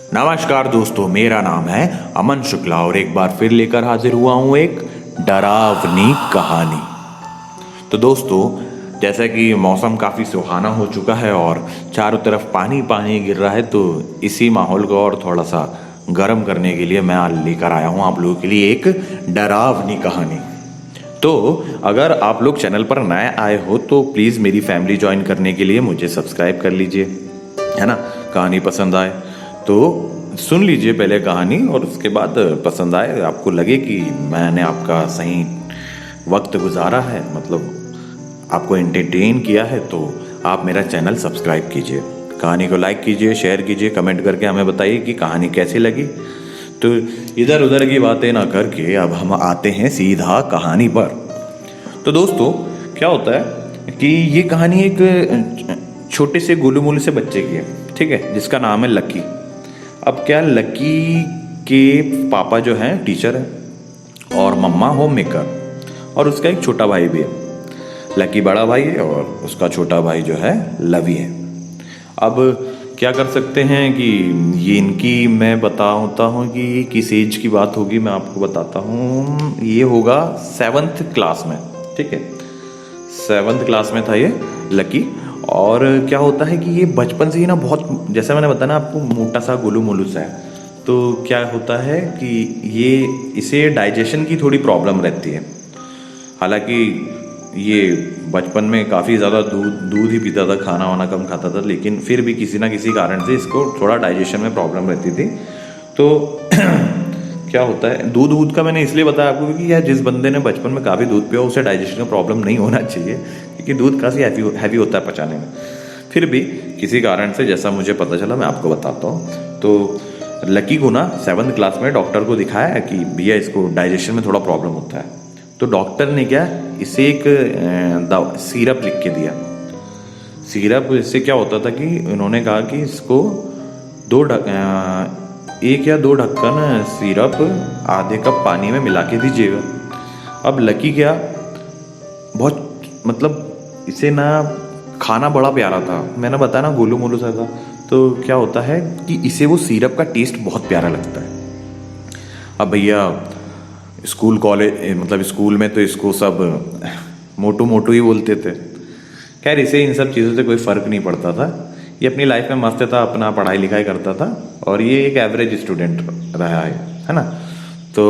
नमस्कार दोस्तों, मेरा नाम है अमन शुक्ला और एक बार फिर लेकर हाजिर हुआ हूँ एक डरावनी कहानी। तो दोस्तों, जैसा कि मौसम काफ़ी सुहाना हो चुका है और चारों तरफ पानी पानी गिर रहा है, तो इसी माहौल को और थोड़ा सा गर्म करने के लिए मैं लेकर आया हूँ आप लोगों के लिए एक डरावनी कहानी। तो अगर आप लोग चैनल पर नए आए हो तो प्लीज़ मेरी फैमिली ज्वाइन करने के लिए मुझे सब्सक्राइब कर लीजिए, है ना। कहानी पसंद आए तो सुन लीजिए पहले कहानी, और उसके बाद पसंद आए, आपको लगे कि मैंने आपका सही वक्त गुजारा है, मतलब आपको एंटरटेन किया है, तो आप मेरा चैनल सब्सक्राइब कीजिए, कहानी को लाइक कीजिए, शेयर कीजिए, कमेंट करके हमें बताइए कि कहानी कैसी लगी। तो इधर उधर की बातें ना करके अब हम आते हैं सीधा कहानी पर। तो दोस्तों, क्या होता है कि ये कहानी एक छोटे से गोलू मोलू से बच्चे की है, ठीक है, जिसका नाम है लकी। अब क्या, लकी के पापा जो हैं टीचर हैं और मम्मा होम मेकर, और उसका एक छोटा भाई भी है। लकी बड़ा भाई है और उसका छोटा भाई जो है लवी है। अब क्या कर सकते हैं कि ये इनकी मैं बताता हूँ कि ये किस एज की बात होगी, मैं आपको बताता हूँ। ये होगा 7th क्लास में, ठीक है, 7th क्लास में था ये लकी। और क्या होता है कि ये बचपन से ही ना बहुत, जैसे मैंने बताया ना आपको, मोटा सा गोलू मोलू सा है। तो क्या होता है कि ये इसे डाइजेशन की थोड़ी प्रॉब्लम रहती है। हालांकि ये बचपन में काफ़ी ज़्यादा दूध ही पीता था, खाना वाना कम खाता था, लेकिन फिर भी किसी ना किसी कारण से इसको थोड़ा डाइजेशन में प्रॉब्लम रहती थी। तो क्या होता है, दूध का मैंने इसलिए बताया आपको क्योंकि यार जिस बंदे ने बचपन में काफ़ी दूध पिया उसे डाइजेशन का प्रॉब्लम नहीं होना चाहिए, क्योंकि दूध काफ़ी हैवी होता है पचाने में। फिर भी किसी कारण से, जैसा मुझे पता चला, मैं आपको बताता हूँ। तो लकी को ना 7th क्लास में डॉक्टर को दिखाया कि भैया इसको डाइजेशन में थोड़ा प्रॉब्लम होता है। तो डॉक्टर ने क्या, इसे एक सिरप लिख के दिया। सिरप, इससे क्या होता था कि उन्होंने कहा कि इसको 1 या 2 ढक्कन सिरप आधे कप पानी में मिला के दीजिएगा। अब लकी क्या, बहुत मतलब इसे ना खाना बड़ा प्यारा था, मैंने बताया ना गोलू मोलू सा था। तो क्या होता है कि इसे वो सिरप का टेस्ट बहुत प्यारा लगता है। अब भैया स्कूल कॉलेज, मतलब स्कूल में तो इसको सब मोटू मोटू ही बोलते थे। खैर, इसे इन सब चीज़ों से कोई फ़र्क नहीं पड़ता था, ये अपनी लाइफ में मस्त था, अपना पढ़ाई लिखाई करता था, और ये एक एवरेज स्टूडेंट रहा है ना। तो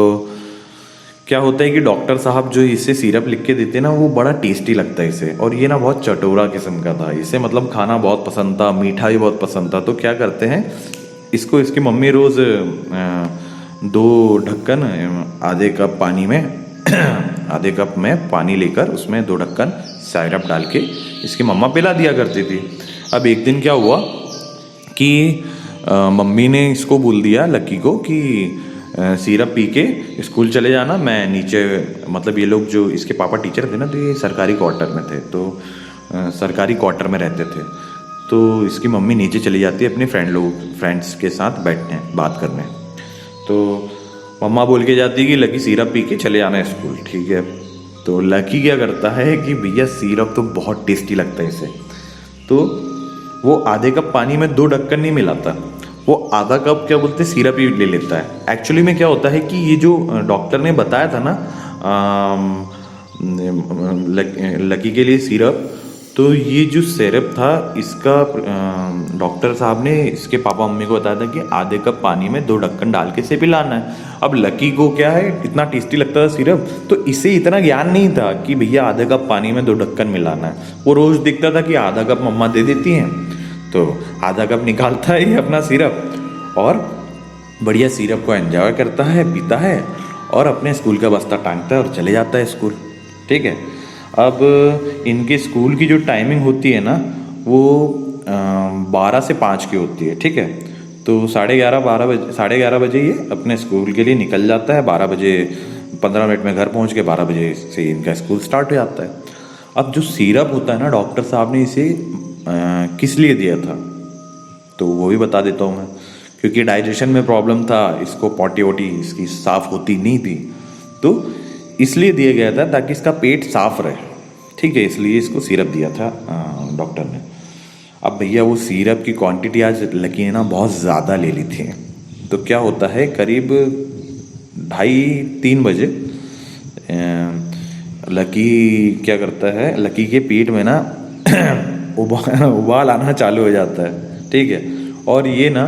क्या होता है कि डॉक्टर साहब जो इसे सिरप लिख के देते ना, वो बड़ा टेस्टी लगता है इसे, और ये ना बहुत चटोरा किस्म का था, इसे मतलब खाना बहुत पसंद था, मीठा भी बहुत पसंद था। तो क्या करते हैं, इसको इसकी मम्मी रोज़ 2 ढक्कन आधे कप पानी में आधे कप में पानी लेकर उसमें 2 ढक्कन सिरप डाल के इसकी मम्मा पिला दिया करती थी। अब एक दिन क्या हुआ कि मम्मी ने इसको बोल दिया लकी को कि सिरप पी के स्कूल चले जाना, मैं नीचे, मतलब ये लोग जो इसके पापा टीचर थे ना, तो ये सरकारी क्वार्टर में थे, तो सरकारी क्वार्टर में रहते थे। तो इसकी मम्मी नीचे चली जाती है अपने फ्रेंड्स के साथ बैठने, बात करने। तो मम्मा बोल के जाती है कि लकी सिरप पी के चले जाना स्कूल, ठीक है। तो लकी क्या करता है कि भैया सिरप तो बहुत टेस्टी लगता है इसे, तो वो आधे कप पानी में 2 ढक्कन नहीं मिलाता, वो आधा कप क्या बोलते सिरप ही ले लेता है। एक्चुअली में क्या होता है कि ये जो डॉक्टर ने बताया था ना लकी के लिए सिरप, तो ये जो सिरप था इसका डॉक्टर साहब ने इसके पापा मम्मी को बताया था कि आधे कप पानी में 2 ढक्कन डाल के इसे पिलाना है। अब लकी को क्या है, इतना टेस्टी लगता था सिरप, तो इसे इतना ज्ञान नहीं था कि भैया आधे कप पानी में 2 ढक्कन मिलाना है। वो रोज़ दिखता था कि आधा कप मम्मा दे देती हैं, तो आधा कप निकालता है ये अपना सिरप और बढ़िया सिरप को एंजॉय करता है, पीता है, और अपने स्कूल का बस्ता टांगता है और चले जाता है स्कूल, ठीक है। अब इनके स्कूल की जो टाइमिंग होती है ना, वो 12 से 5 की होती है, ठीक है। तो 11:30 बजे ये अपने स्कूल के लिए निकल जाता है। 12 बजे 15 मिनट में घर पहुंच के 12 बजे से इनका स्कूल स्टार्ट हो जाता है। अब जो सिरप होता है ना, डॉक्टर साहब ने इसे किस लिए दिया था, तो वो भी बता देता हूँ मैं। क्योंकि डाइजेशन में प्रॉब्लम था, इसको पॉटी वोटी इसकी साफ़ होती नहीं थी, तो इसलिए दिया गया था ताकि इसका पेट साफ रहे, ठीक है, इसलिए इसको सिरप दिया था डॉक्टर ने। अब भैया वो सिरप की क्वांटिटी आज लकी ने ना बहुत ज़्यादा ले ली थी, तो क्या होता है, करीब 2:30-3 बजे लकी क्या करता है, लकी के पेट में ना उबाल आना चालू हो जाता है, ठीक है। और ये ना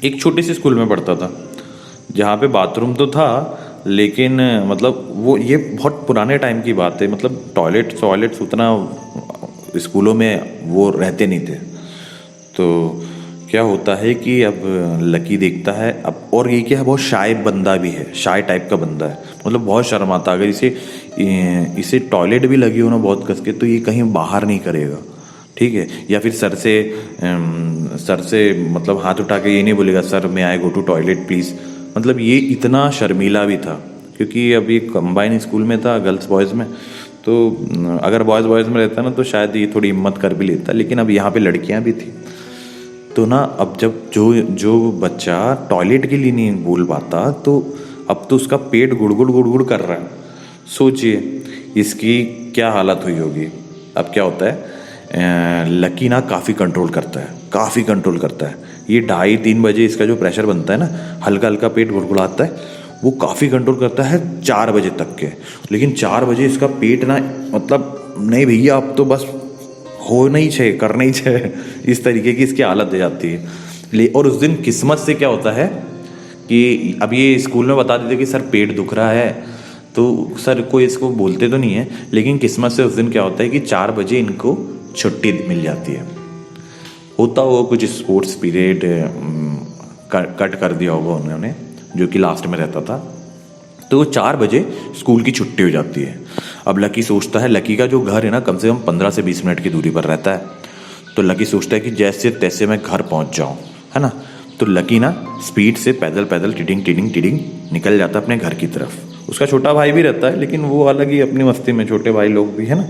एक छोटे से स्कूल में पढ़ता था जहाँ पे बाथरूम तो था, लेकिन मतलब वो ये बहुत पुराने टाइम की बात है, मतलब टॉयलेट्स उतना स्कूलों में वो रहते नहीं थे। तो क्या होता है कि अब लकी देखता है, अब और ये क्या है, बहुत शाय बंदा भी है, शाय टाइप का बंदा है, मतलब बहुत शर्माता। अगर इसे टॉयलेट भी लगी हो ना बहुत कस के, तो ये कहीं बाहर नहीं करेगा, ठीक है। या फिर सर से मतलब हाथ उठा के ये नहीं बोलेगा सर मैं आई गो टू टॉयलेट प्लीज़, मतलब ये इतना शर्मीला भी था। क्योंकि अभी कंबाइन स्कूल में था, गर्ल्स बॉयज़ में, तो अगर बॉयज़ में रहता ना तो शायद ये थोड़ी हिम्मत कर भी लेता, लेकिन अब यहाँ पे लड़कियाँ भी थी। तो ना अब जब जो बच्चा टॉयलेट के लिए नहीं बोल पाता, तो अब तो उसका पेट गुड़गुड़ कर रहा है। सोचिए इसकी क्या हालत हुई होगी। अब क्या होता है, लकी ना काफ़ी कंट्रोल करता है। ये 2:30-3 बजे इसका जो प्रेशर बनता है ना, हल्का हल्का पेट गुड़गुड़ाता है, वो काफ़ी कंट्रोल करता है 4 बजे तक के। लेकिन 4 बजे इसका पेट ना, मतलब नहीं भैया अब तो बस हो नहीं छे कर नहीं छे, इस तरीके की इसकी हालत हो जाती है। और उस दिन किस्मत से क्या होता है कि अब ये स्कूल में बता देते कि सर पेट दुख रहा है, तो सर कोई इसको बोलते तो नहीं है, लेकिन किस्मत से उस दिन क्या होता है कि 4 बजे इनको छुट्टी मिल जाती है। होता वो कुछ स्पोर्ट्स पीरियड कट कर दिया होगा उन्होंने, जो कि लास्ट में रहता था, तो 4 बजे स्कूल की छुट्टी हो जाती है। अब लकी सोचता है, लकी का जो घर है ना कम से कम 15 से 20 मिनट की दूरी पर रहता है, तो लकी सोचता है कि जैसे तैसे मैं घर पहुंच जाऊं, है ना। तो लकी ना स्पीड से पैदल टिडिंग निकल जाता है अपने घर की तरफ। उसका छोटा भाई भी रहता है, लेकिन वो अलग ही अपनी मस्ती में, छोटे भाई लोग भी है ना,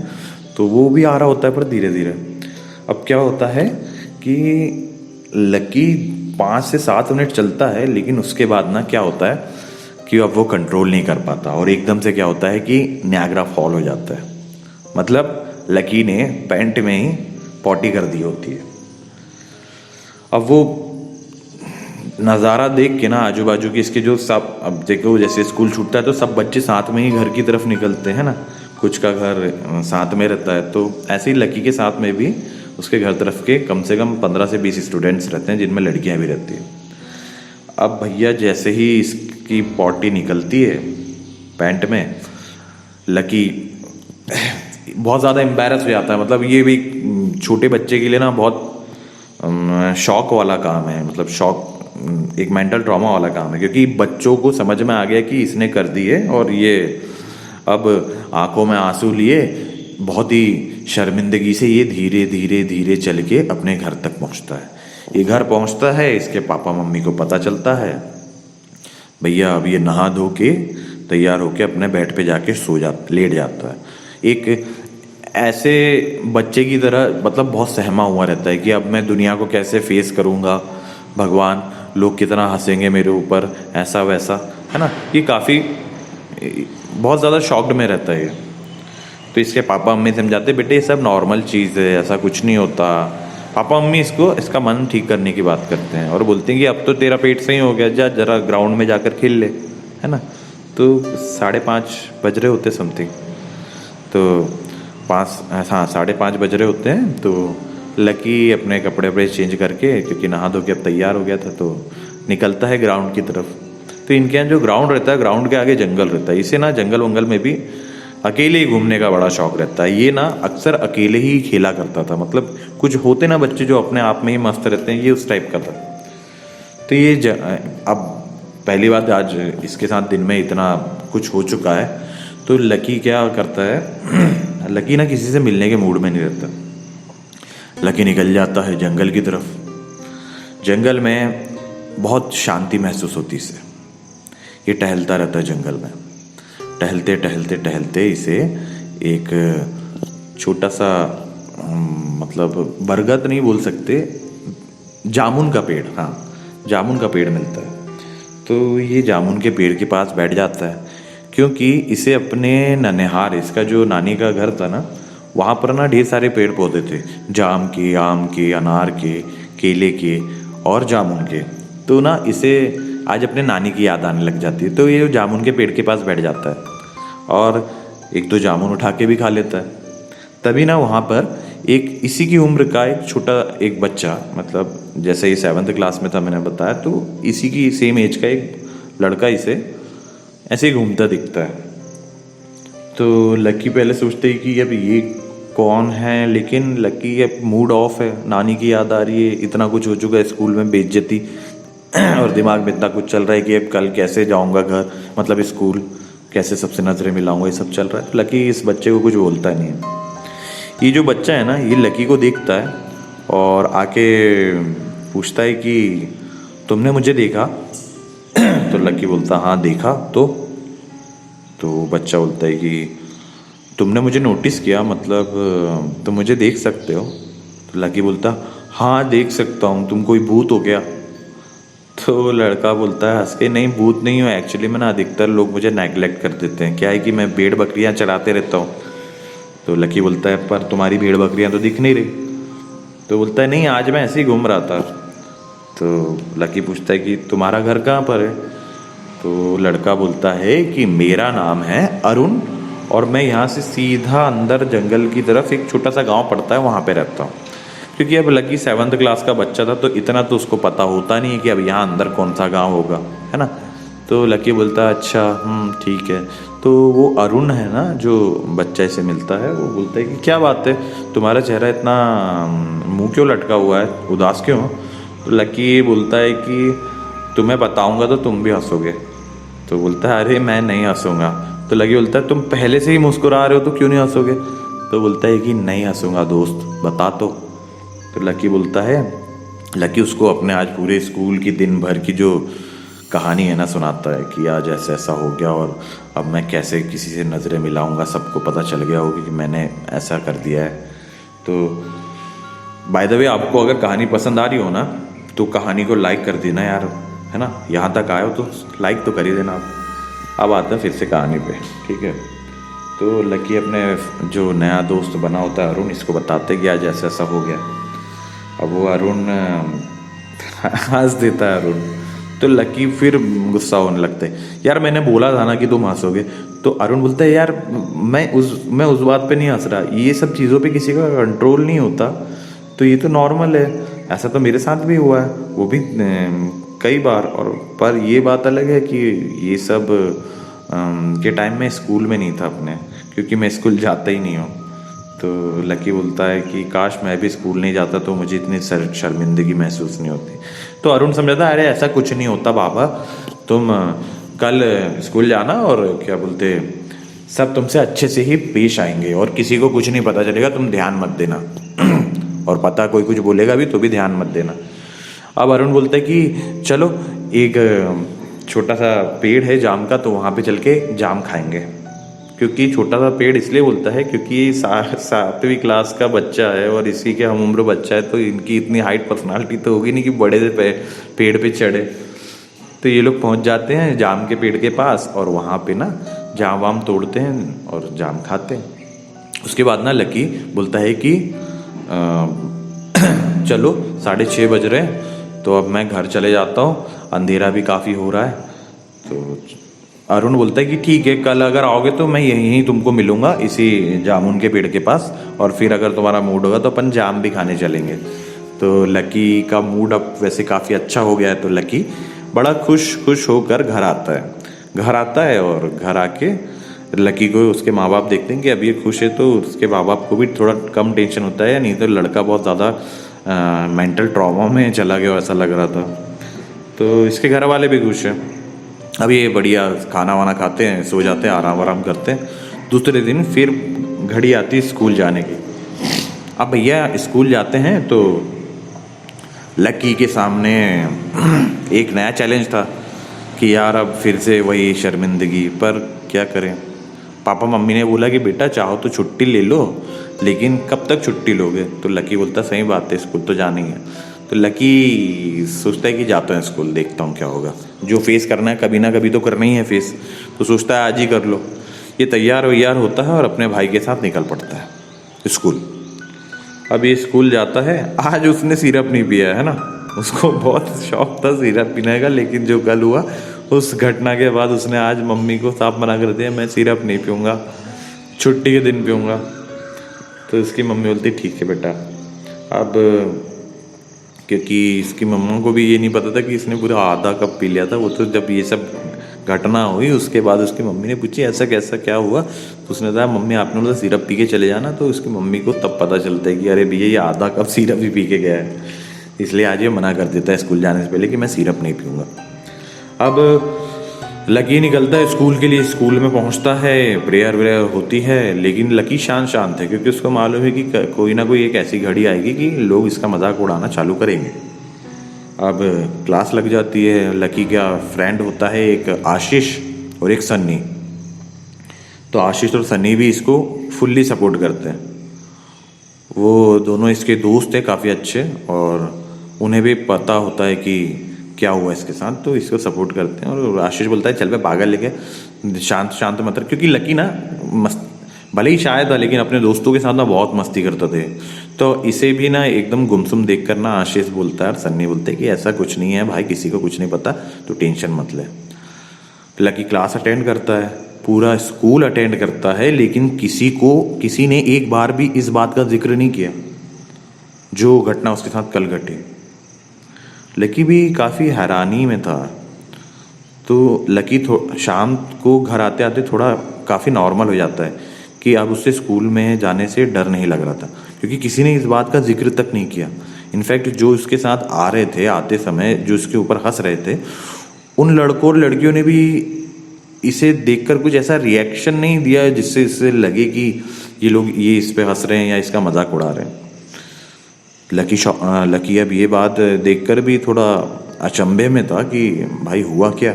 तो वो भी आ रहा होता है पर धीरे धीरे। अब क्या होता है कि लकी 5 से 7 मिनट चलता है, लेकिन उसके बाद ना क्या होता है कि अब वो कंट्रोल नहीं कर पाता, और एकदम से क्या होता है कि नियाग्रा फॉल हो जाता है। मतलब लकी ने पैंट में ही पॉटी कर दी होती है। अब वो नज़ारा देख के ना आजू बाजू के इसके जो सब, अब देखो जैसे स्कूल छूटता है तो सब बच्चे साथ में ही घर की तरफ निकलते हैं ना, कुछ का घर साथ में रहता है, तो ऐसे ही लकी के साथ में भी उसके घर तरफ के कम से कम 15 से 20 स्टूडेंट्स रहते हैं, जिनमें लड़कियां भी रहती हैं। अब भैया जैसे ही इसकी पॉटी निकलती है पैंट में, लकी बहुत ज़्यादा एम्बैरस हो जाता है। मतलब ये भी छोटे बच्चे के लिए ना बहुत शॉक वाला काम है, मतलब शॉक, एक मेंटल ट्रॉमा वाला काम है, क्योंकि बच्चों को समझ में आ गया कि इसने कर दी है, और ये अब आंखों में आंसू लिए बहुत ही शर्मिंदगी से ये धीरे चल के अपने घर तक पहुंचता है। ये घर पहुंचता है, इसके पापा मम्मी को पता चलता है, भैया अब ये नहा धो के तैयार होके अपने बेड पे जाके लेट जाता है। एक ऐसे बच्चे की तरह, मतलब बहुत सहमा हुआ रहता है कि अब मैं दुनिया को कैसे फेस करूँगा, भगवान लोग कितना हंसेंगे मेरे ऊपर, ऐसा वैसा, है ना। ये काफ़ी बहुत ज़्यादा शॉक्ड में रहता है। तो इसके पापा मम्मी समझाते, बेटे ये सब नॉर्मल चीज़ है, ऐसा कुछ नहीं होता। पापा मम्मी इसका मन ठीक करने की बात करते हैं और बोलते हैं कि अब तो तेरा पेट सही हो गया, जा जरा ग्राउंड में जाकर खेल ले, है ना। तो 5:30 बज रहे होते समथिंग, तो 5:30 बज रहे होते हैं। तो लकी अपने कपड़े वपड़े चेंज करके, क्योंकि नहा धो के अब तैयार हो गया था, तो निकलता है ग्राउंड की तरफ। तो इनके यहाँ जो ग्राउंड रहता है, ग्राउंड के आगे जंगल रहता है। इसे ना जंगल वंगल में भी अकेले ही घूमने का बड़ा शौक रहता है। ये ना अक्सर अकेले ही खेला करता था, मतलब कुछ होते ना बच्चे जो अपने आप में ही मस्त रहते हैं, ये उस टाइप का था। तो ये अब पहली बात, आज इसके साथ दिन में इतना कुछ हो चुका है, तो लकी क्या करता है लकी ना किसी से मिलने के मूड में नहीं रहता। लकी निकल जाता है जंगल की तरफ। जंगल में बहुत शांति महसूस होती इसे। ये टहलता रहता है जंगल में। टहलते इसे एक छोटा सा, मतलब बरगद नहीं बोल सकते, जामुन का पेड़, हाँ जामुन का पेड़ मिलता है। तो ये जामुन के पेड़ के पास बैठ जाता है, क्योंकि इसे अपने ननिहाल, इसका जो नानी का घर था ना, वहाँ पर ना ढेर सारे पेड़ पौधे थे, जाम के, आम के, अनार के, केले के और जामुन के। तो ना इसे आज अपने नानी की याद आने लग जाती है। तो ये जामुन के पेड़ के पास बैठ जाता है और एक दो जामुन उठा के भी खा लेता है। तभी ना वहाँ पर एक इसी की उम्र का एक छोटा एक बच्चा, मतलब जैसे ये 7th क्लास में था मैंने बताया, तो इसी की सेम एज का एक लड़का इसे ऐसे ही घूमता दिखता है। तो लकी पहले सोचते ही कि अब ये कौन है, लेकिन लकी अब मूड ऑफ है, नानी की याद आ रही है, इतना कुछ हो चुका है, स्कूल में बेइज्जती और दिमाग में इतना कुछ चल रहा है कि अब कल कैसे जाऊंगा घर, मतलब स्कूल, कैसे सबसे नजरें मिलाऊंगा, ये सब चल रहा है। तो लकी इस बच्चे को कुछ बोलता नहीं है। ये जो बच्चा है ना, ये लकी को देखता है और आके पूछता है कि तुमने मुझे देखा? तो लकी बोलता हाँ देखा। तो बच्चा बोलता है कि तुमने मुझे नोटिस किया, मतलब तुम मुझे देख सकते हो? तो लकी बोलता हाँ देख सकता हूँ, तुम कोई भूत हो क्या? तो लड़का बोलता है हंस के, नहीं भूत नहीं हो, एक्चुअली मैं ना अधिकतर लोग मुझे नेगलेक्ट कर देते हैं, क्या है कि मैं भेड़ बकरियाँ चराते रहता हूँ। तो लकी बोलता है पर तुम्हारी भेड़ बकरियाँ तो दिख नहीं रही। तो बोलता है नहीं आज मैं ऐसे ही घूम रहा था। तो लकी पूछता है कि तुम्हारा घर कहाँ पर है? तो लड़का बोलता है कि मेरा नाम है अरुण और मैं यहाँ से सीधा अंदर जंगल की तरफ एक छोटा सा गांव पड़ता है वहाँ पे रहता हूँ। क्योंकि अब लकी 7th क्लास का बच्चा था तो इतना तो उसको पता होता नहीं है कि अब यहाँ अंदर कौन सा गांव होगा, है ना। तो लकी बोलता है अच्छा ठीक है। तो वो अरुण है ना जो बच्चे से मिलता है, वो बोलता है कि क्या बात है, तुम्हारा चेहरा इतना मुंह क्यों लटका हुआ है, उदास क्यों हो? तो लकी बोलता है कि तुम्हें बताऊंगा तो तुम भी हंसोगे। तो बोलता है अरे मैं नहीं हंसूंगा। तो लकी बोलता है तुम पहले से ही मुस्कुरा रहे हो तो क्यों नहीं हंसोगे? तो बोलता है कि नहीं हंसूंगा दोस्त, बता तो लकी बोलता है, लकी उसको अपने आज पूरे स्कूल की दिन भर की जो कहानी है ना सुनाता है कि आज ऐसा ऐसा हो गया और अब मैं कैसे किसी से नज़रें मिलाऊंगा, सबको पता चल गया होगा कि मैंने ऐसा कर दिया है। तो बाय द वे आपको अगर कहानी पसंद आ रही हो ना तो कहानी को लाइक कर देना यार, है ना। यहाँ तक आए हो तो लाइक तो कर ही देना आप। अब आते हैं फिर से कहानी पे, ठीक है। तो लकी अपने जो नया दोस्त बना होता है अरुण, इसको बताते कि आज ऐसा ऐसा हो गया। अब वो अरुण हंस देता है अरुण। तो लकी फिर गुस्सा होने लगता है, यार मैंने बोला था ना कि तुम हंसोगे। तो अरुण बोलता है यार मैं उस बात पे नहीं हंस रहा, ये सब चीज़ों पे किसी का कंट्रोल नहीं होता, तो ये तो नॉर्मल है, ऐसा तो मेरे साथ भी हुआ है, वो भी कई बार। और पर ये बात अलग है कि ये सब के टाइम में स्कूल में नहीं था अपने, क्योंकि मैं स्कूल जाता ही नहीं हूँ। तो लकी बोलता है कि काश मैं भी स्कूल नहीं जाता तो मुझे इतनी शर्मिंदगी महसूस नहीं होती। तो अरुण समझाता है अरे ऐसा कुछ नहीं होता बाबा, तुम कल स्कूल जाना और क्या बोलते सब तुमसे अच्छे से ही पेश आएंगे और किसी को कुछ नहीं पता चलेगा, तुम ध्यान मत देना और पता कोई कुछ बोलेगा भी तो भी ध्यान मत देना। अब अरुण बोलता है कि चलो एक छोटा सा पेड़ है जाम का, तो वहाँ पे चल के जाम खाएंगे। क्योंकि छोटा सा पेड़ इसलिए बोलता है क्योंकि 7वीं क्लास का बच्चा है और इसी के हम उम्र बच्चा है, तो इनकी इतनी हाइट पर्सनालिटी तो होगी नहीं कि बड़े से पेड़ पे चढ़े। तो ये लोग पहुंच जाते हैं जाम के पेड़ के पास और वहाँ पे ना जाम वाम तोड़ते हैं और जाम खाते हैं। उसके बाद ना लकी बोलता है कि चलो 6:30 बज रहे हैं तो अब मैं घर चले जाता हूँ, अंधेरा भी काफ़ी हो रहा है। तो अरुण बोलता है कि ठीक है, कल अगर आओगे तो मैं यहीं तुमको मिलूंगा इसी जामुन के पेड़ के पास, और फिर अगर तुम्हारा मूड होगा तो अपन जाम भी खाने चलेंगे। तो लकी का मूड अब वैसे काफ़ी अच्छा हो गया है, तो लकी बड़ा खुश होकर घर आता है और घर आके लकी को उसके माँ बाप देखते हैं कि अब ये खुश है, तो उसके माँ बाप को भी थोड़ा कम टेंशन होता है, नहीं तो लड़का बहुत ज़्यादा मेंटल ट्रॉमा में चला गया ऐसा लग रहा था। तो इसके घर वाले भी खुश हैं। अब ये बढ़िया खाना वाना खाते हैं, सो जाते हैं, आराम करते हैं। दूसरे दिन फिर घड़ी आती है स्कूल जाने की। अब भैया स्कूल जाते हैं तो लकी के सामने एक नया चैलेंज था कि यार अब फिर से वही शर्मिंदगी, पर क्या करें। पापा मम्मी ने बोला कि बेटा चाहो तो छुट्टी ले लो, लेकिन कब तक छुट्टी लोगे? तो लकी बोलता सही बात है, स्कूल तो जाना ही है। तो लकी सोचता है कि जाता है स्कूल, देखता हूँ क्या होगा, जो फेस करना है कभी ना कभी तो करना ही है फेस, तो सोचता है आज ही कर लो। ये तैयार होता है और अपने भाई के साथ निकल पड़ता है स्कूल। अब ये स्कूल जाता है, आज उसने सिरप नहीं पिया है ना, उसको बहुत शौक था सिरप पीने का, लेकिन जो कल हुआ उस घटना के बाद उसने आज मम्मी को साफ मना कर दिया, मैं सिरप नहीं पीऊँगा, छुट्टी के दिन पीऊँगा। तो इसकी मम्मी बोलती ठीक है बेटा। अब क्योंकि इसकी मम्मा को भी ये नहीं पता था कि इसने पूरा आधा कप पी लिया था। वो तो जब ये सब घटना हुई उसके बाद उसकी मम्मी ने पूछी ऐसा कैसा क्या हुआ, तो उसने कहा मम्मी आपने बोला सिरप पी के चले जाना। तो उसकी मम्मी को तब पता चलता है कि अरे भैया ये आधा कप सिरप ही पी के गया है। इसलिए आज ये मना कर देता है स्कूल जाने से पहले कि मैं सिरप नहीं पीऊँगा। अब लकी निकलता है स्कूल के लिए, स्कूल में पहुंचता है, प्रेयर व्रेयर होती है, लेकिन लकी शांत है क्योंकि उसको मालूम है कि कोई ना कोई एक ऐसी घड़ी आएगी कि लोग इसका मजाक उड़ाना चालू करेंगे। अब क्लास लग जाती है। लकी का फ्रेंड होता है एक आशीष और एक सन्नी। तो आशीष और सन्नी भी इसको फुल्ली सपोर्ट करते हैं। वो दोनों इसके दोस्त हैं काफ़ी अच्छे, और उन्हें भी पता होता है कि क्या हुआ इसके साथ, तो इसको सपोर्ट करते हैं। और आशीष बोलता है चल बे पागल लेके शांत मत रह, क्योंकि लकी ना मस्त भले ही शायद था लेकिन अपने दोस्तों के साथ ना बहुत मस्ती करते थे। तो इसे भी ना एकदम गुमसुम देख कर ना आशीष बोलता है और सन्नी बोलते हैं कि ऐसा कुछ नहीं है भाई, किसी को कुछ नहीं पता, तो टेंशन मत ले। लकी क्लास अटेंड करता है, पूरा स्कूल अटेंड करता है, लेकिन किसी ने एक बार भी इस बात का जिक्र नहीं किया जो घटना उसके साथ कल घटी। लकी भी काफ़ी हैरानी में था। तो लकी शाम को घर आते आते थोड़ा काफ़ी नॉर्मल हो जाता है कि अब उससे स्कूल में जाने से डर नहीं लग रहा था, क्योंकि किसी ने इस बात का जिक्र तक नहीं किया। इनफैक्ट जो उसके साथ आ रहे थे, आते समय जो उसके ऊपर हंस रहे थे, उन लड़कों और लड़कियों ने भी इसे देखकर कुछ ऐसा रिएक्शन नहीं दिया जिससे इससे लगे कि ये लोग ये इस पे हंस रहे हैं या इसका मजाक उड़ा रहे हैं। लकी अब ये बात देखकर भी थोड़ा अचंभे में था कि भाई हुआ क्या।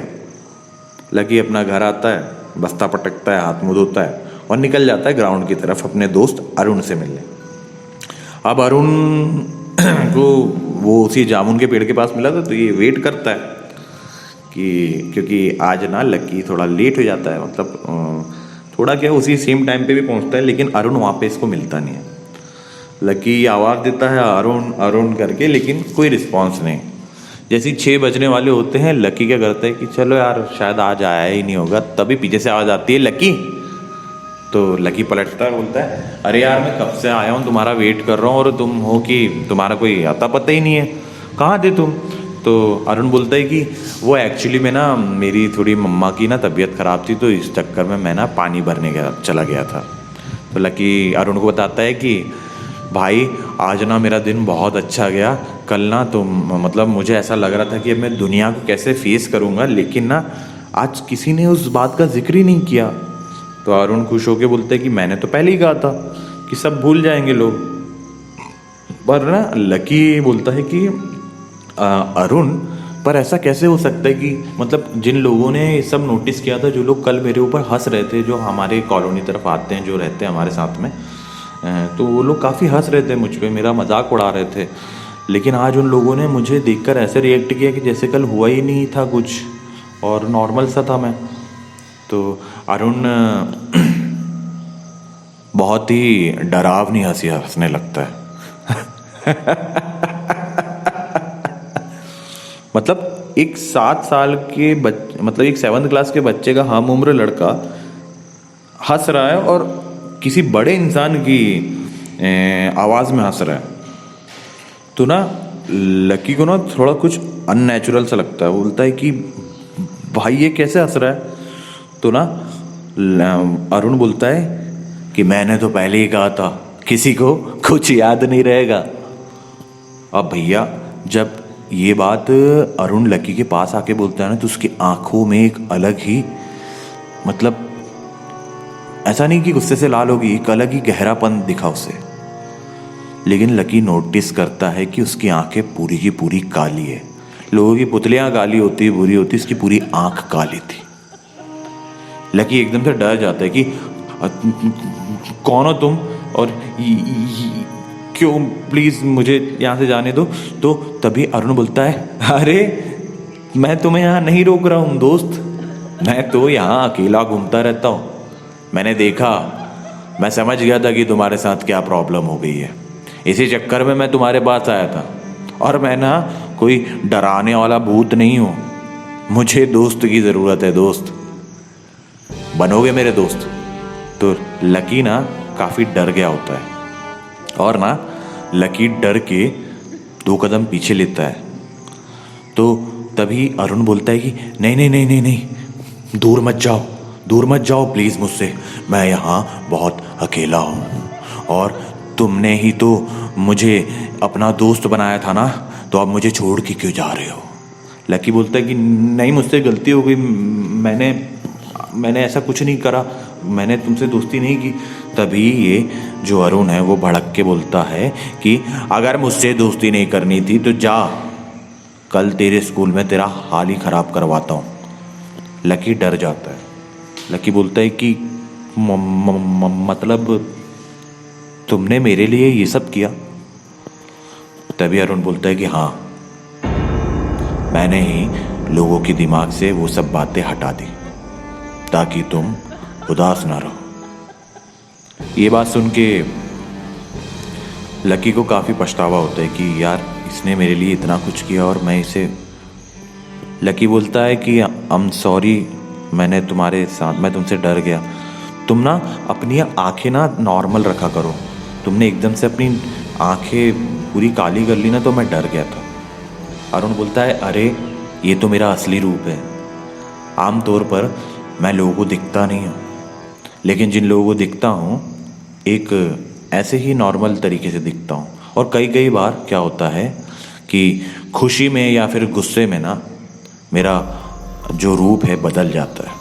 लकी अपना घर आता है, बस्ता पटकता है, हाथ मुंह धोता है और निकल जाता है ग्राउंड की तरफ अपने दोस्त अरुण से मिलने। अब अरुण को वो उसी जामुन के पेड़ के पास मिला था, तो ये वेट करता है कि क्योंकि आज ना लकी थोड़ा लेट हो जाता है, मतलब थोड़ा क्या उसी सेम टाइम पे भी पहुंचता है, लेकिन अरुण वहाँ पे इसको मिलता नहीं है। लकी आवाज़ देता है अरुण अरुण करके, लेकिन कोई रिस्पॉन्स नहीं। जैसे 6 बजने वाले होते हैं, लकी क्या करता है कि चलो यार शायद आज आया ही नहीं होगा, तभी पीछे से आवाज़ आती है लकी। तो लकी पलटता है, बोलता है अरे यार मैं कब से आया हूँ तुम्हारा वेट कर रहा हूँ और तुम हो कि तुम्हारा कोई आता पता ही नहीं है, कहाँ थे तुम। तो अरुण बोलता है कि वो एक्चुअली में ना मेरी थोड़ी मम्मा की ना तबीयत ख़राब थी, तो इस चक्कर में मैं ना पानी भरने चला गया था। तो लकी अरुण को बताता है कि भाई आज ना मेरा दिन बहुत अच्छा गया, कल ना तो मतलब मुझे ऐसा लग रहा था कि अब मैं दुनिया को कैसे फेस करूँगा, लेकिन ना आज किसी ने उस बात का जिक्र ही नहीं किया। तो अरुण खुश होकर बोलते हैं कि मैंने तो पहले ही कहा था कि सब भूल जाएंगे लोग। पर ना लकी बोलता है कि अरुण पर ऐसा कैसे हो सकता है कि मतलब जिन लोगों ने ये सब नोटिस किया था, जो लोग कल मेरे ऊपर हंस रहे थे, जो हमारे कॉलोनी तरफ आते हैं, जो रहते हैं हमारे साथ में, तो वो लोग काफ़ी हंस रहे थे मुझ पे, मेरा मजाक उड़ा रहे थे, लेकिन आज उन लोगों ने मुझे देखकर ऐसे रिएक्ट किया कि जैसे कल हुआ ही नहीं था कुछ और नॉर्मल सा था मैं। तो अरुण बहुत ही डरावनी हंसी हंसने लगता है। मतलब एक 7 साल के मतलब एक 7th क्लास के बच्चे का हम उम्र लड़का हंस रहा है और किसी बड़े इंसान की आवाज़ में हंस रहा है। तो ना लकी को ना थोड़ा कुछ अननेचुरल सा लगता है। वो बोलता है कि भाई ये कैसे हंस रहा है। तो ना अरुण बोलता है कि मैंने तो पहले ही कहा था किसी को कुछ याद नहीं रहेगा। अब भैया जब ये बात अरुण लकी के पास आके बोलता है ना, तो उसकी आंखों में एक अलग ही, मतलब ऐसा नहीं कि गुस्से से लाल होगी, एक अलग ही गहरापन दिखा उसे। लेकिन लकी नोटिस करता है कि उसकी आंखें पूरी की पूरी काली है। लोगों की पुतलियां काली होती बुरी होती, इसकी पूरी आंख काली थी। लकी एकदम से डर जाता है कि कौन हो तुम और क्यों, प्लीज मुझे यहाँ से जाने दो। तो तभी अरुण बोलता है अरे मैं तुम्हें यहाँ नहीं रोक रहा हूँ दोस्त, मैं तो यहाँ अकेला घूमता रहता हूँ। मैंने देखा, मैं समझ गया था कि तुम्हारे साथ क्या प्रॉब्लम हो गई है, इसी चक्कर में मैं तुम्हारे पास आया था। और मैं ना कोई डराने वाला भूत नहीं हूँ, मुझे दोस्त की ज़रूरत है, दोस्त बनोगे मेरे दोस्त? तो लकी ना काफ़ी डर गया होता है और ना लकी डर के 2 कदम पीछे लेता है। तो तभी अरुण बोलता है कि नहीं नहीं नहीं नहीं नहीं, दूर मत जाओ प्लीज़ मुझसे, मैं यहाँ बहुत अकेला हूँ और तुमने ही तो मुझे अपना दोस्त बनाया था ना, तो अब मुझे छोड़ के क्यों जा रहे हो? लकी बोलता है कि नहीं, मुझसे गलती हो गई, मैंने ऐसा कुछ नहीं करा, मैंने तुमसे दोस्ती नहीं की। तभी ये जो अरुण है वो भड़क के बोलता है कि अगर मुझसे दोस्ती नहीं करनी थी तो जा, कल तेरे स्कूल में तेरा हाल ही ख़राब करवाता हूँ। लकी डर जाता है। लकी बोलता है कि मतलब तुमने मेरे लिए ये सब किया? तभी अरुण बोलता है कि हाँ, मैंने ही लोगों के दिमाग से वो सब बातें हटा दी ताकि तुम उदास ना रहो। ये बात सुन के लकी को काफ़ी पछतावा होता है कि यार इसने मेरे लिए इतना कुछ किया और मैं इसे। लकी बोलता है कि आई एम सॉरी, मैं तुमसे डर गया। तुम ना अपनी आंखें ना नॉर्मल रखा करो, तुमने एकदम से अपनी आंखें पूरी काली कर ली ना, तो मैं डर गया था। अरुण बोलता है अरे ये तो मेरा असली रूप है, आमतौर पर मैं लोगों को दिखता नहीं हूँ, लेकिन जिन लोगों को दिखता हूँ एक ऐसे ही नॉर्मल तरीके से दिखता हूँ। और कई बार क्या होता है कि खुशी में या फिर गुस्से में ना मेरा जो रूप है बदल जाता है,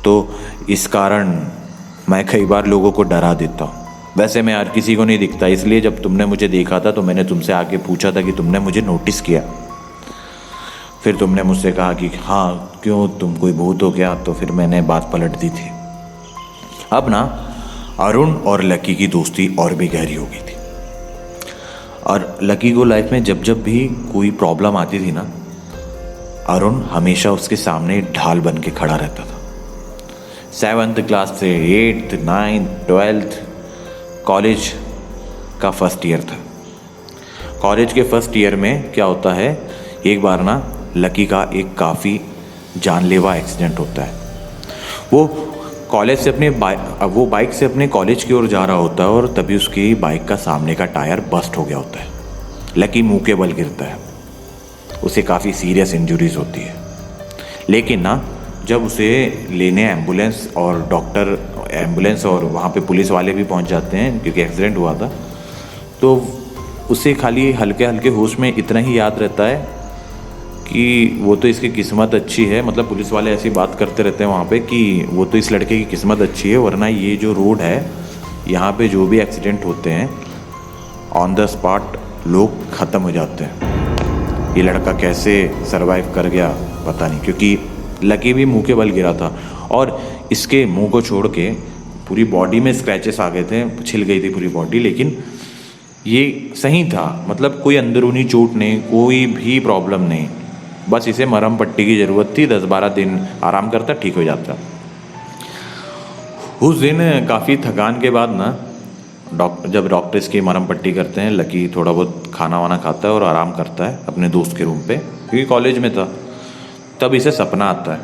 तो इस कारण मैं कई बार लोगों को डरा देता हूँ। वैसे मैं हर किसी को नहीं दिखता, इसलिए जब तुमने मुझे देखा था तो मैंने तुमसे आके पूछा था कि तुमने मुझे नोटिस किया। फिर तुमने मुझसे कहा कि हाँ क्यों, तुम कोई भूत हो क्या? तो फिर मैंने बात पलट दी थी। अब ना अरुण और लकी की दोस्ती और भी गहरी हो गई थी और लकी को लाइफ में जब भी कोई प्रॉब्लम आती थी ना, अरुण हमेशा उसके सामने ढाल बन के खड़ा रहता था। 7th क्लास से 8th 9th 12th कॉलेज का फर्स्ट ईयर था। कॉलेज के फर्स्ट ईयर में क्या होता है, एक बार ना लकी का एक काफ़ी जानलेवा एक्सीडेंट होता है। वो कॉलेज से वो बाइक से अपने कॉलेज की ओर जा रहा होता है और तभी उसकी बाइक का सामने का टायर बस्ट हो गया होता है। लकी मुंह के बल गिरता है, उसे काफ़ी सीरियस इंजरीज होती है। लेकिन ना जब उसे लेने एम्बुलेंस और वहाँ पे पुलिस वाले भी पहुँच जाते हैं क्योंकि एक्सीडेंट हुआ था, तो उसे खाली हल्के हल्के होश में इतना ही याद रहता है कि वो तो इसकी किस्मत अच्छी है, मतलब पुलिस वाले ऐसी बात करते रहते हैं वहाँ पे कि वो तो इस लड़के की किस्मत अच्छी है, वरना ये जो रोड है यहाँ पे जो भी एक्सीडेंट होते हैं ऑन द स्पॉट लोग ख़त्म हो जाते हैं। ये लड़का कैसे सरवाइव कर गया पता नहीं, क्योंकि लकी भी मुंह के बल गिरा था और इसके मुंह को छोड़ के पूरी बॉडी में स्क्रैचेस आ गए थे, छिल गई थी पूरी बॉडी, लेकिन ये सही था, मतलब कोई अंदरूनी चोट नहीं, कोई भी प्रॉब्लम नहीं, बस इसे मरहम पट्टी की ज़रूरत थी। 10-12 दिन आराम करता ठीक हो जाता। उस दिन काफ़ी थकान के बाद ना जब डॉक्टर इसकी मरहम पट्टी करते हैं, लकी थोड़ा बहुत खाना वाना खाता है और आराम करता है अपने दोस्त के रूम पे, क्योंकि कॉलेज में था। तब इसे सपना आता है,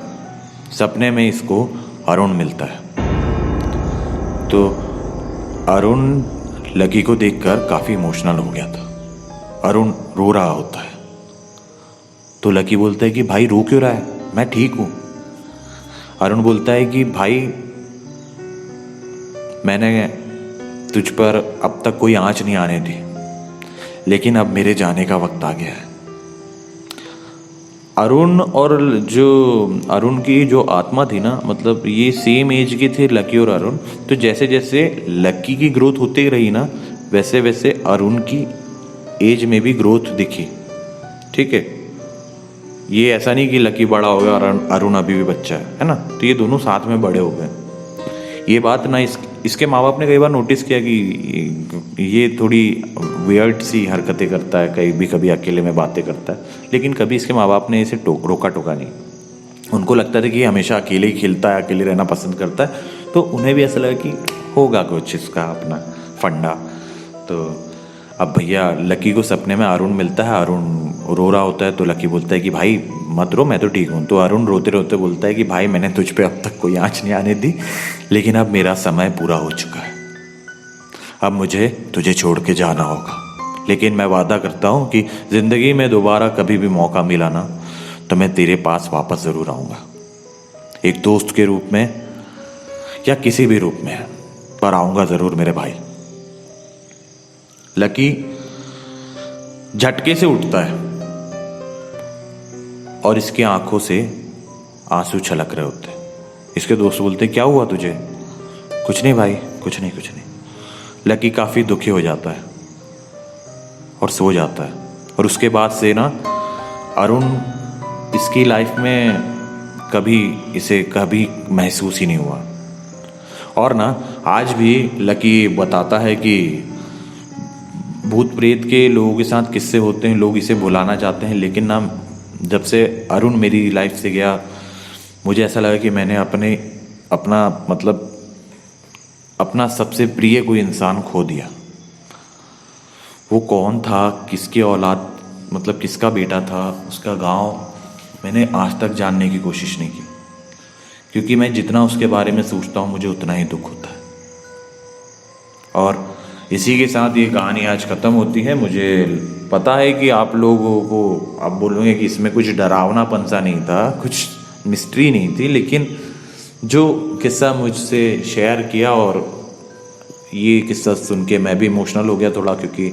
सपने में इसको अरुण मिलता है। तो अरुण लकी को देखकर काफ़ी इमोशनल हो गया था। अरुण रो रहा होता है, तो लकी बोलता है कि भाई रो क्यों रहा है, मैं ठीक हूँ। अरुण बोलता है कि भाई मैंने तुझ पर अब तक कोई आँच नहीं आने दी, लेकिन अब मेरे जाने का वक्त आ गया है। अरुण की जो आत्मा थी ना, मतलब ये सेम एज के थे लकी और अरुण, तो जैसे जैसे लकी की ग्रोथ होती रही ना, वैसे वैसे अरुण की एज में भी ग्रोथ दिखी। ठीक है, ये ऐसा नहीं कि लकी बड़ा हो गया और अरुण अभी भी बच्चा है ना, तो ये दोनों साथ में बड़े हो गए। ये बात ना इसके माँ बाप ने कई बार नोटिस किया कि ये थोड़ी वियर्ड सी हरकतें करता है, कभी अकेले में बातें करता है, लेकिन कभी इसके माँ बाप ने इसे रोका टोका नहीं। उनको लगता था कि ये हमेशा अकेले ही खेलता है, अकेले रहना पसंद करता है, तो उन्हें भी ऐसा लगा कि होगा कुछ इसका अपना फंडा। तो अब भैया लकी को सपने में अरुण मिलता है। अरुण रो रहा होता है तो लकी बोलता है कि भाई मत रो, मैं तो ठीक हूँ। तो अरुण रोते रोते बोलता है कि भाई मैंने तुझ पे अब तक कोई आँच नहीं आने दी, लेकिन अब मेरा समय पूरा हो चुका है, अब मुझे तुझे छोड़ के जाना होगा। लेकिन मैं वादा करता हूँ कि ज़िंदगी में दोबारा कभी भी मौका मिला ना तो मैं तेरे पास वापस ज़रूर आऊँगा, एक दोस्त के रूप में या किसी भी रूप में, पर आऊँगा ज़रूर मेरे भाई। लकी झटके से उठता है और इसकी आंखों से आंसू छलक रहे होते हैं। इसके दोस्त बोलते क्या हुआ तुझे? कुछ नहीं भाई, कुछ नहीं कुछ नहीं। लकी काफ़ी दुखी हो जाता है और सो जाता है। और उसके बाद से ना अरुण इसकी लाइफ में इसे कभी महसूस ही नहीं हुआ। और ना आज भी लकी बताता है कि भूत प्रेत के लोगों के साथ किस्से होते हैं, लोग इसे भुलाना चाहते हैं, लेकिन ना जब से अरुण मेरी लाइफ से गया मुझे ऐसा लगा कि मैंने अपना सबसे प्रिय कोई इंसान खो दिया। वो कौन था, किसकी औलाद, किसका बेटा था, उसका गांव मैंने आज तक जानने की कोशिश नहीं की, क्योंकि मैं जितना उसके बारे में सोचता हूँ मुझे उतना ही दुख होता है। और इसी के साथ ये कहानी आज ख़त्म होती है। मुझे पता है कि आप लोगों को आप बोलोगे कि इसमें कुछ डरावनापन सा नहीं था, कुछ मिस्ट्री नहीं थी, लेकिन जो किस्सा मुझसे शेयर किया और ये किस्सा सुन के मैं भी इमोशनल हो गया थोड़ा, क्योंकि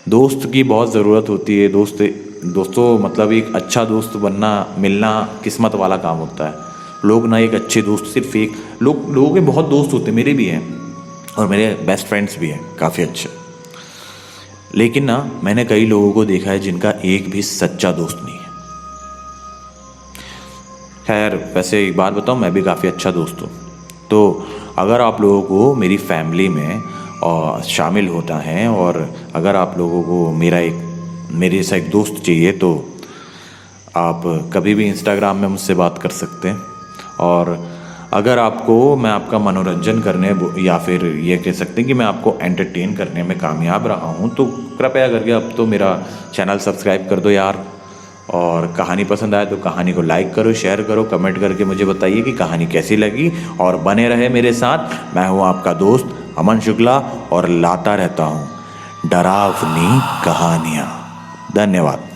दोस्त की बहुत ज़रूरत होती है। दोस्तों एक अच्छा दोस्त मिलना किस्मत वाला काम होता है। लोग ना एक अच्छे दोस्त सिर्फ एक लोगों के बहुत दोस्त होते हैं, मेरे भी हैं और मेरे बेस्ट फ्रेंड्स भी हैं काफ़ी अच्छे, लेकिन ना मैंने कई लोगों को देखा है जिनका एक भी सच्चा दोस्त नहीं है। खैर वैसे एक बात बताऊं, मैं भी काफ़ी अच्छा दोस्त हूँ। तो अगर आप लोगों को मेरी फैमिली में शामिल होता है और अगर आप लोगों को मेरे जैसा एक दोस्त चाहिए तो आप कभी भी इंस्टाग्राम में मुझसे बात कर सकते हैं। और अगर मैं आपका मनोरंजन करने या फिर ये कह सकते हैं कि मैं आपको एंटरटेन करने में कामयाब रहा हूँ तो कृपया करके अब तो मेरा चैनल सब्सक्राइब कर दो यार। और कहानी पसंद आए तो कहानी को लाइक करो, शेयर करो, कमेंट करके मुझे बताइए कि कहानी कैसी लगी, और बने रहे मेरे साथ। मैं हूँ आपका दोस्त अमन शुक्ला और लाता रहता हूँ डरावनी कहानियाँ। धन्यवाद।